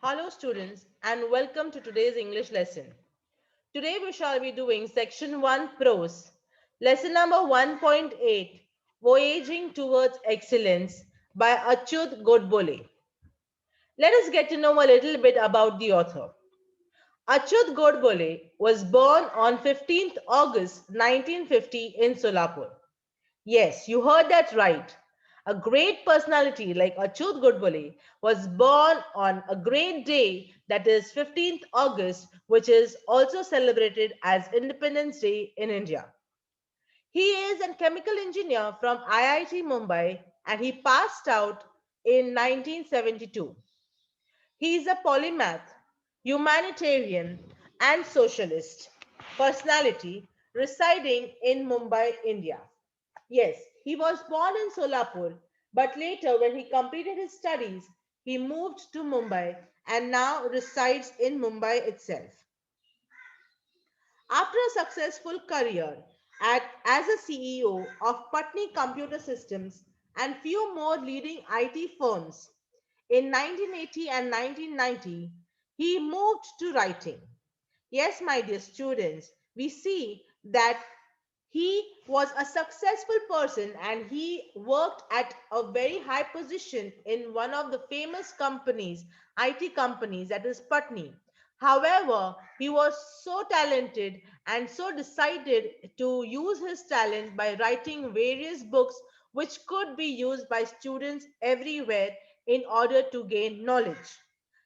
Hello students and welcome to today's English lesson. Today we shall be doing section 1 prose. Lesson number 1.8 Voyaging Towards Excellence by Achyut Godbole. Let us get to know a little bit about the author. Achyut Godbole was born on 15th August 1950 in Solapur. Yes, you heard that right. A great personality like Achyut Godbole was born on a great day, that is 15th August, which is also celebrated as Independence Day in India. He is a chemical engineer from IIT Mumbai and he passed out in 1972. He is a polymath, humanitarian, and socialist personality residing in Mumbai, India. Yes, he was born in Solapur, but later, when he completed his studies, he moved to Mumbai and now resides in Mumbai itself. After a successful career as a CEO of Patni Computer Systems and few more leading IT firms, in 1980 and 1990, he moved to writing. Yes, my dear students, we see that he was a successful person and he worked at a very high position in one of the famous companies, IT companies, that is Patni. However, he was so talented and so decided to use his talent by writing various books which could be used by students everywhere in order to gain knowledge.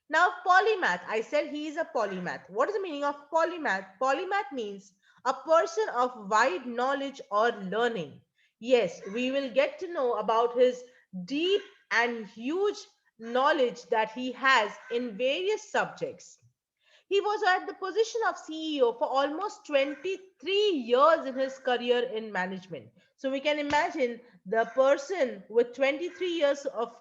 Now, polymath, I said he is a polymath. What is the meaning of polymath? Polymath means a person of wide knowledge or learning. Yes, we will get to know about his deep and huge knowledge that he has in various subjects. He was at the position of CEO for almost 23 years in his career in management. So we can imagine the person with 23 years of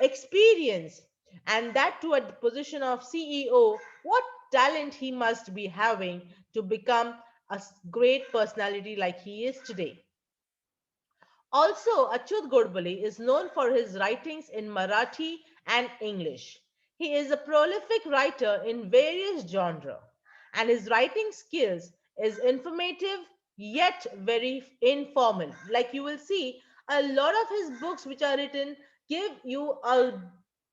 experience and that too at the position of CEO, what talent he must be having to become a great personality like he is today. Also, Achyut Godbole is known for his writings in Marathi and English. He is a prolific writer in various genres, and his writing skills is informative yet very informal. Like you will see, a lot of his books which are written give you a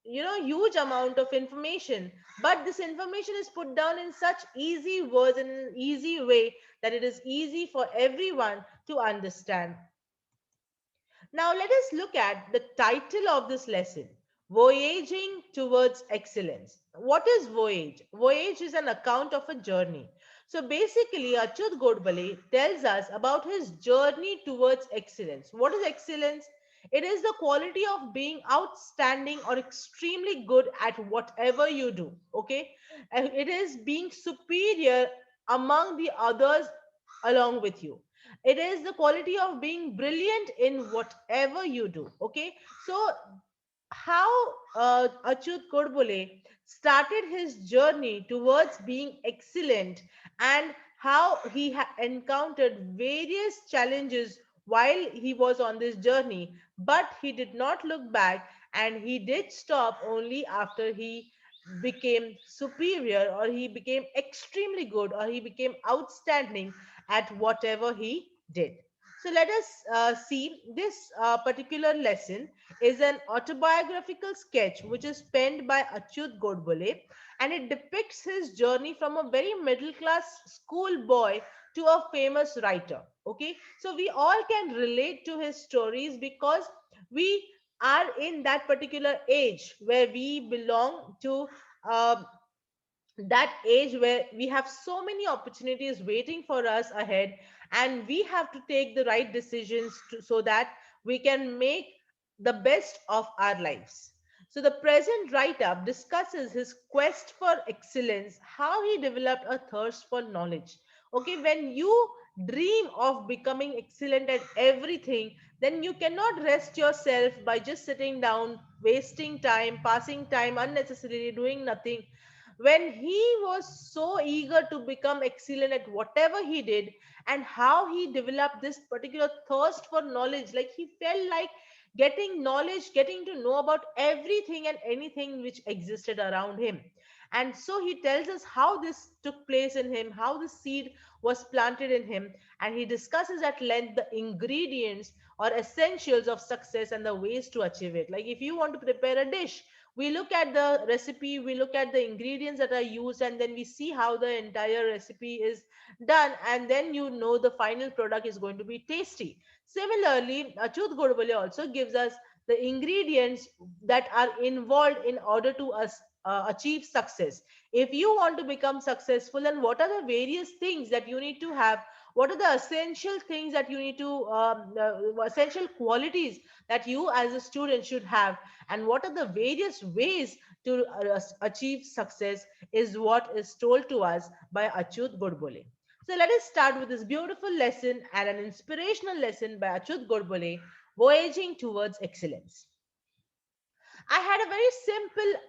huge amount of information, but this information is put down in such easy words and in an easy way that it is easy for everyone to understand. Now, let us look at the title of this lesson, Voyaging Towards Excellence. What is voyage? Voyage is an account of a journey. So basically, Achyut Godbole tells us about his journey towards excellence. What is excellence? It is the quality of being outstanding or extremely good at whatever you do. Okay? And it is being superior among the others along with you. It is the quality of being brilliant in whatever you do. Okay, so how Achyut Kodbole started his journey towards being excellent and how he encountered various challenges while he was on this journey, but he did not look back and he did stop only after he became superior or he became extremely good or he became outstanding at whatever he did. So let us see this particular lesson is an autobiographical sketch which is penned by Achyut Godbole and it depicts his journey from a very middle class school boy to a famous writer. Okay, so we all can relate to his stories because we are in that particular age where we belong to uh, that age where we have so many opportunities waiting for us ahead and we have to take the right decisions so that we can make the best of our lives. So the present write-up discusses his quest for excellence, how he developed a thirst for knowledge. Okay, when you dream of becoming excellent at everything, then you cannot rest yourself by just sitting down, wasting time, passing time unnecessarily, doing nothing. When he was so eager to become excellent at whatever he did and how he developed this particular thirst for knowledge, like he felt like getting knowledge, getting to know about everything and anything which existed around him. And so he tells us how this took place in him, how the seed was planted in him, and he discusses at length the ingredients or essentials of success and the ways to achieve it. Like if you want to prepare a dish, we look at the recipe, we look at the ingredients that are used, and then we see how the entire recipe is done, and then you know the final product is going to be tasty. Similarly, Achyut Godbole also gives us the ingredients that are involved in order to achieve success. If you want to become successful, then what are the various things that you need to have? What are the essential things that you need to, essential qualities that you as a student should have? And what are the various ways to achieve success is what is told to us by Achyut Godbole. So let us start with this beautiful lesson and an inspirational lesson by Achyut Godbole, Voyaging Towards Excellence. I had a very simple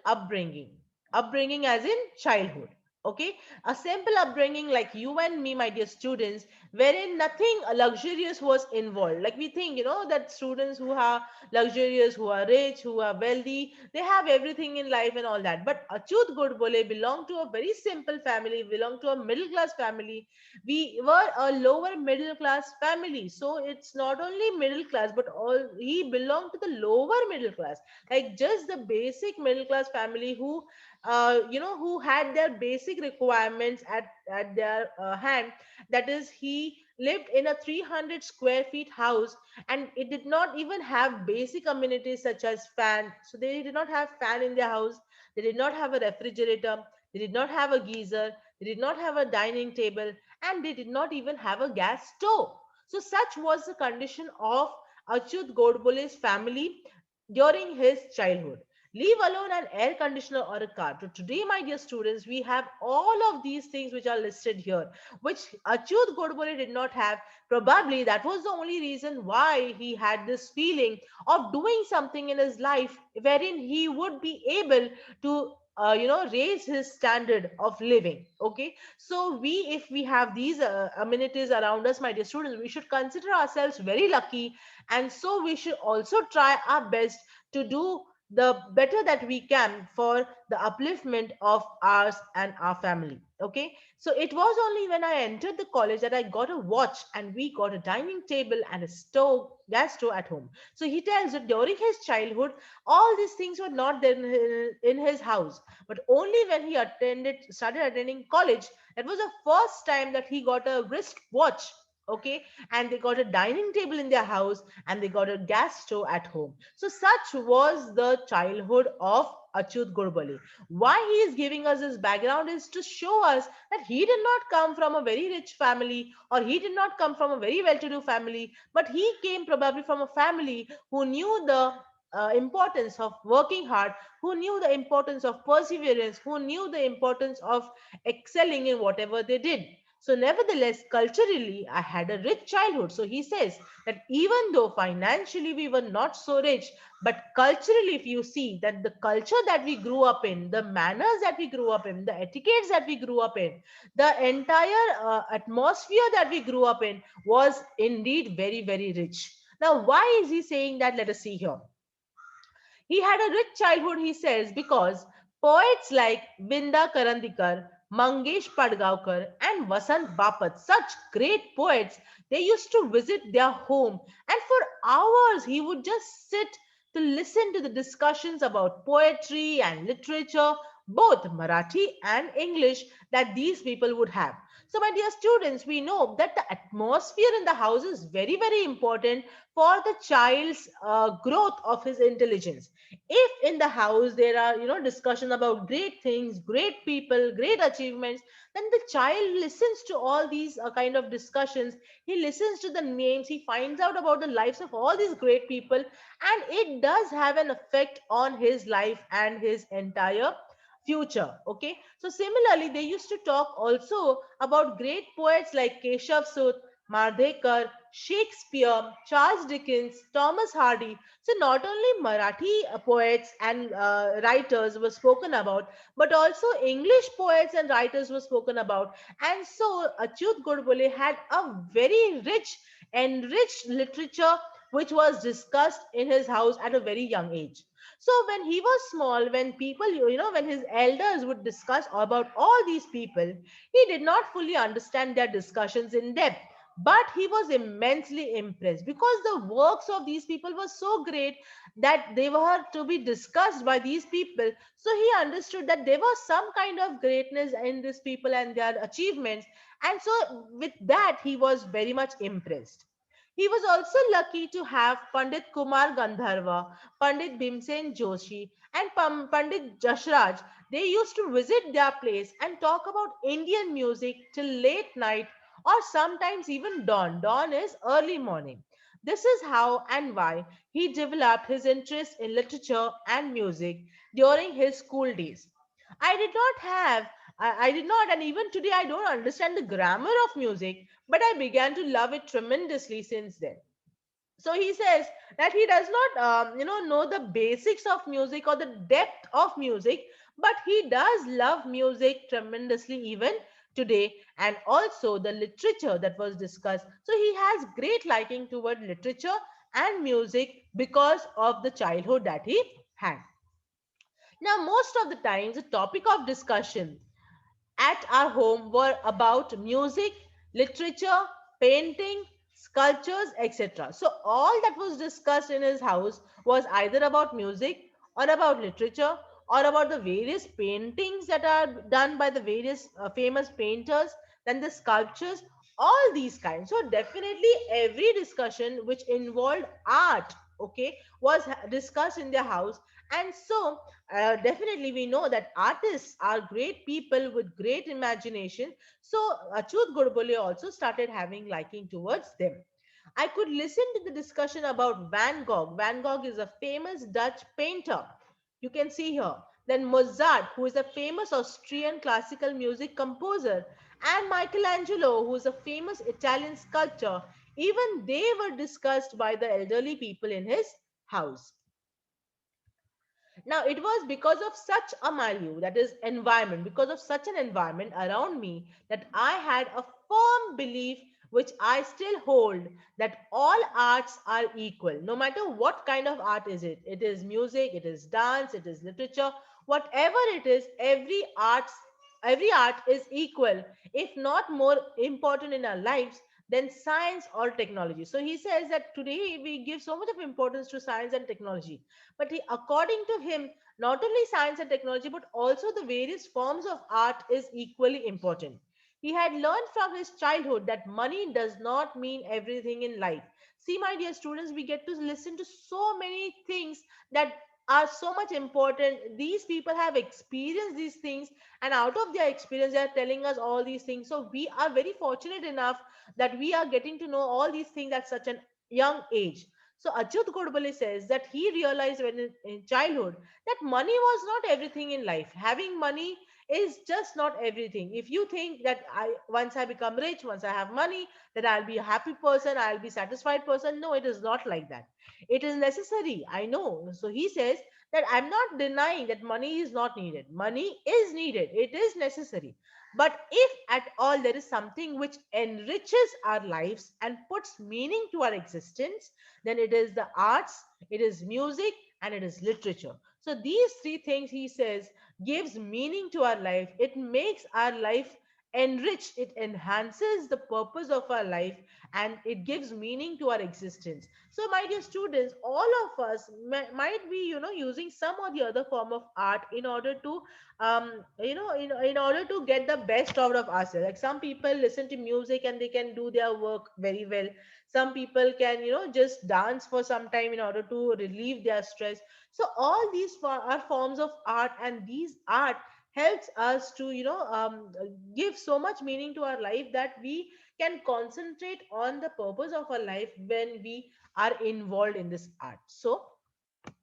upbringing as in childhood. Okay, a simple upbringing like you and me, my dear students, wherein nothing luxurious was involved. Like we think, that students who are luxurious, who are rich, who are wealthy, they have everything in life and all that. But Achyut Godbole belonged to a very simple family, belonged to a middle class family. We were a lower middle class family, so it's not only middle class, but all he belonged to the lower middle class, like just the basic middle class family who who had their basic requirements at their hand. That is, he lived in a 300 square feet house, and it did not even have basic amenities such as fan. So they did not have fan in their house, they did not have a refrigerator, they did not have a geyser, they did not have a dining table, and they did not even have a gas stove. So such was the condition of Achyut Godbole's family during his childhood. Leave alone an air conditioner or a car. So today, my dear students, we have all of these things which are listed here, which Achyut Godbole did not have. Probably that was the only reason why he had this feeling of doing something in his life wherein he would be able to raise his standard of living. Okay, so if we have these amenities around us, my dear students, we should consider ourselves very lucky, and so we should also try our best to do the better that we can for the upliftment of ours and our family. Okay, so it was only when I entered the college that I got a watch, and we got a dining table and a stove, gas stove at home. So he tells that during his childhood all these things were not there in his house, but only when he started attending college, that was the first time that he got a wrist watch. Okay, and they got a dining table in their house, and they got a gas stove at home. So such was the childhood of Achyut Godbole. Why he is giving us this background is to show us that he did not come from a very rich family, or he did not come from a very well-to-do family, but he came probably from a family who knew the importance of working hard, who knew the importance of perseverance, who knew the importance of excelling in whatever they did. So, nevertheless, culturally, I had a rich childhood. So, he says that even though financially we were not so rich, but culturally, if you see that the culture that we grew up in, the manners that we grew up in, the etiquettes that we grew up in, the entire atmosphere that we grew up in was indeed very, very rich. Now, why is he saying that? Let us see here. He had a rich childhood, he says, because poets like Binda Karandikar, Mangesh Padgaonkar, and Vasant Bapat, such great poets, they used to visit their home, and for hours he would just sit to listen to the discussions about poetry and literature, both Marathi and English, that these people would have. So, my dear students, we know that the atmosphere in the house is very, very important for the child's growth of his intelligence. If in the house there are discussion about great things, great people, great achievements, then the child listens to all these kind of discussions. He listens to the names, he finds out about the lives of all these great people, and it does have an effect on his life and his entire future. Okay, so similarly they used to talk also about great poets like Keshav Sut, Mardekar, Shakespeare, Charles Dickens, Thomas Hardy. So not only Marathi poets and writers were spoken about, but also English poets and writers were spoken about. And so Achyut Godbole had a very rich, enriched literature which was discussed in his house at a very young age. So when he was small, when people, when his elders would discuss about all these people, he did not fully understand their discussions in depth. But he was immensely impressed because the works of these people were so great that they were to be discussed by these people. So he understood that there was some kind of greatness in these people and their achievements. And so, with that, he was very much impressed. He was also lucky to have Pandit Kumar Gandharva, Pandit Bhimsen Joshi, and Pandit Jashraj. They used to visit their place and talk about Indian music till late night or sometimes even dawn. Dawn is early morning. This is how and why he developed his interest in literature and music during his school days. I did not have, I did not, and even today I don't understand the grammar of music, but I began to love it tremendously since then. So he says that he does not know the basics of music or the depth of music, but he does love music tremendously even today, and also the literature that was discussed. So he has great liking toward literature and music because of the childhood that he had. Now most of the times the topic of discussion at our home were about music, literature, painting, sculptures, etc. So all that was discussed in his house was either about music or about literature or about the various paintings that are done by the various famous painters, then the sculptures, all these kinds. So definitely every discussion which involved art, okay, was discussed in their house. And so definitely we know that artists are great people with great imagination. So Achut Godbole also started having liking towards them. I could listen to the discussion about Van Gogh. Van Gogh is a famous Dutch painter. You can see here. Then Mozart, who is a famous Austrian classical music composer, and Michelangelo, who is a famous Italian sculptor. Even they were discussed by the elderly people in his house. Now, it was because of such a milieu, that is, environment, because of such an environment around me, that I had a firm belief, which I still hold, that all arts are equal, no matter what kind of art is it. It is music, it is dance, it is literature, whatever it is, every art is equal, if not more important in our lives than science or technology. So he says that today we give so much of importance to science and technology, but according to him, not only science and technology, but also the various forms of art is equally important. He had learned from his childhood that money does not mean everything in life. See, my dear students, we get to listen to so many things that are so much important. These people have experienced these things, and out of their experience, they are telling us all these things. So, we are very fortunate enough that we are getting to know all these things at such a young age. So Achyut Godbole says that he realized when in childhood that money was not everything in life. Having money is just not everything. If you think that once I become rich, once I have money, then I'll be a happy person, I'll be satisfied person. No, it is not like that. It is necessary. I know. So he says that I'm not denying that money is not needed. Money is needed. It is necessary. But if at all there is something which enriches our lives and puts meaning to our existence, then it is the arts, it is music, and it is literature. So these three things, he says, gives meaning to our life. It makes our life enriched, it enhances the purpose of our life, and it gives meaning to our existence. So my dear students, all of us might be using some or the other form of art in order to in order to get the best out of ourselves. Like some people listen to music and they can do their work very well. Some people can just dance for some time in order to relieve their stress. So all these are forms of art, and these art helps us to give so much meaning to our life that we can concentrate on the purpose of our life when we are involved in this art. So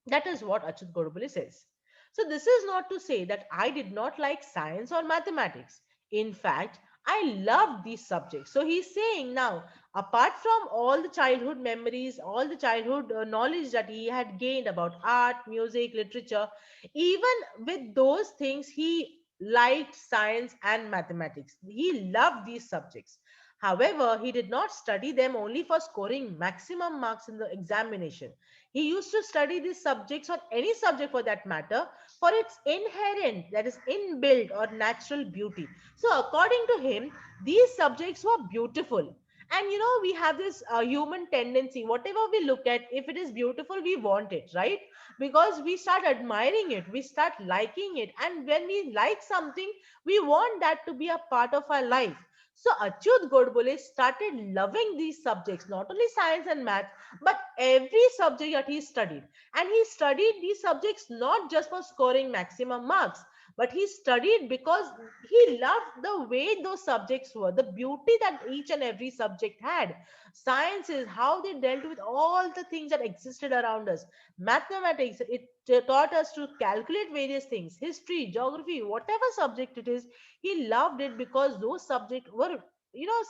that is what Achyut Godbole says. So this is not to say that I did not like science or mathematics. In fact, I loved these subjects. So he's saying now, apart from all the childhood memories, all the childhood knowledge that he had gained about art, music, literature, even with those things, he liked science and mathematics. He loved these subjects. However, he did not study them only for scoring maximum marks in the examination. He used to study these subjects, or any subject for that matter, for its inherent, that is, inbuilt or natural beauty. So, according to him, these subjects were beautiful. And we have this human tendency, whatever we look at, if it is beautiful, we want it, right? Because we start admiring it, we start liking it. And when we like something, we want that to be a part of our life. So Achyut Godbole started loving these subjects, not only science and math, but every subject that he studied. And he studied these subjects not just for scoring maximum marks, but he studied because he loved the way those subjects were, the beauty that each and every subject had. Science is how they dealt with all the things that existed around us. Mathematics, it taught us to calculate various things. History, geography, whatever subject it is, he loved it because those subjects were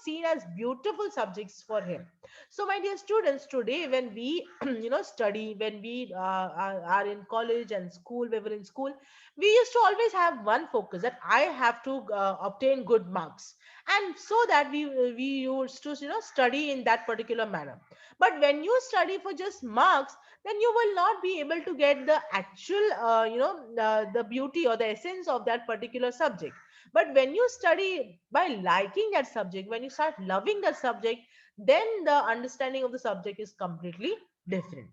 seen as beautiful subjects for him. So my dear students, today when we study, when we are in college and school, we were in school, we used to always have one focus, that I have to obtain good marks, and so that we used to study in that particular manner. But when you study for just marks, then you will not be able to get the actual the beauty or the essence of that particular subject. But when you study by liking that subject, when you start loving that subject, then the understanding of the subject is completely different.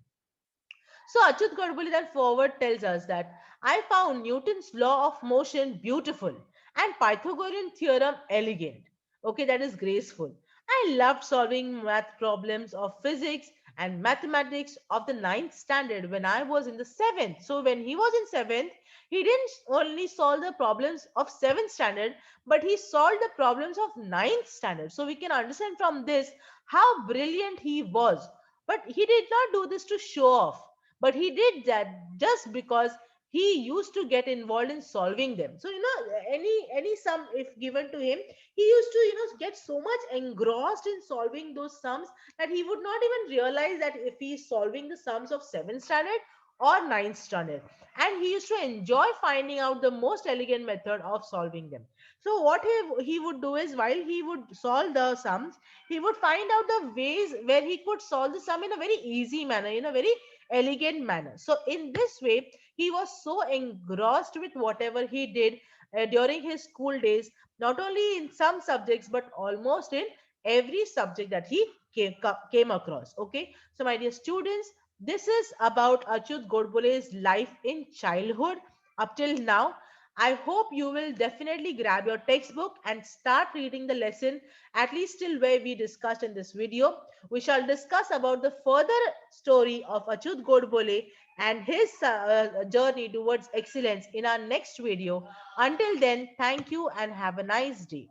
So Achyut Gadbuli then forward tells us that I found Newton's law of motion beautiful and Pythagorean theorem elegant. Okay, that is graceful. I loved solving math problems of physics and mathematics of the ninth standard when I was in the seventh. So when he was in seventh, he didn't only solve the problems of seventh standard, but he solved the problems of ninth standard. So we can understand from this how brilliant he was. But he did not do this to show off, but he did that just because he used to get involved in solving them. So any sum if given to him, he used to get so much engrossed in solving those sums that he would not even realize that if he is solving the sums of 7th standard or ninth standard. And he used to enjoy finding out the most elegant method of solving them. So what he would do is, while he would solve the sums, he would find out the ways where he could solve the sum in a very easy manner, in a very elegant manner. So in this way, he was so engrossed with whatever he did during his school days, not only in some subjects, but almost in every subject that he came across. Okay. So my dear students, this is about Achyut Godbole's life in childhood up till now. I hope you will definitely grab your textbook and start reading the lesson, at least till where we discussed in this video. We shall discuss about the further story of Achyut Godbole and his journey towards excellence in our next video. Until then, thank you and have a nice day.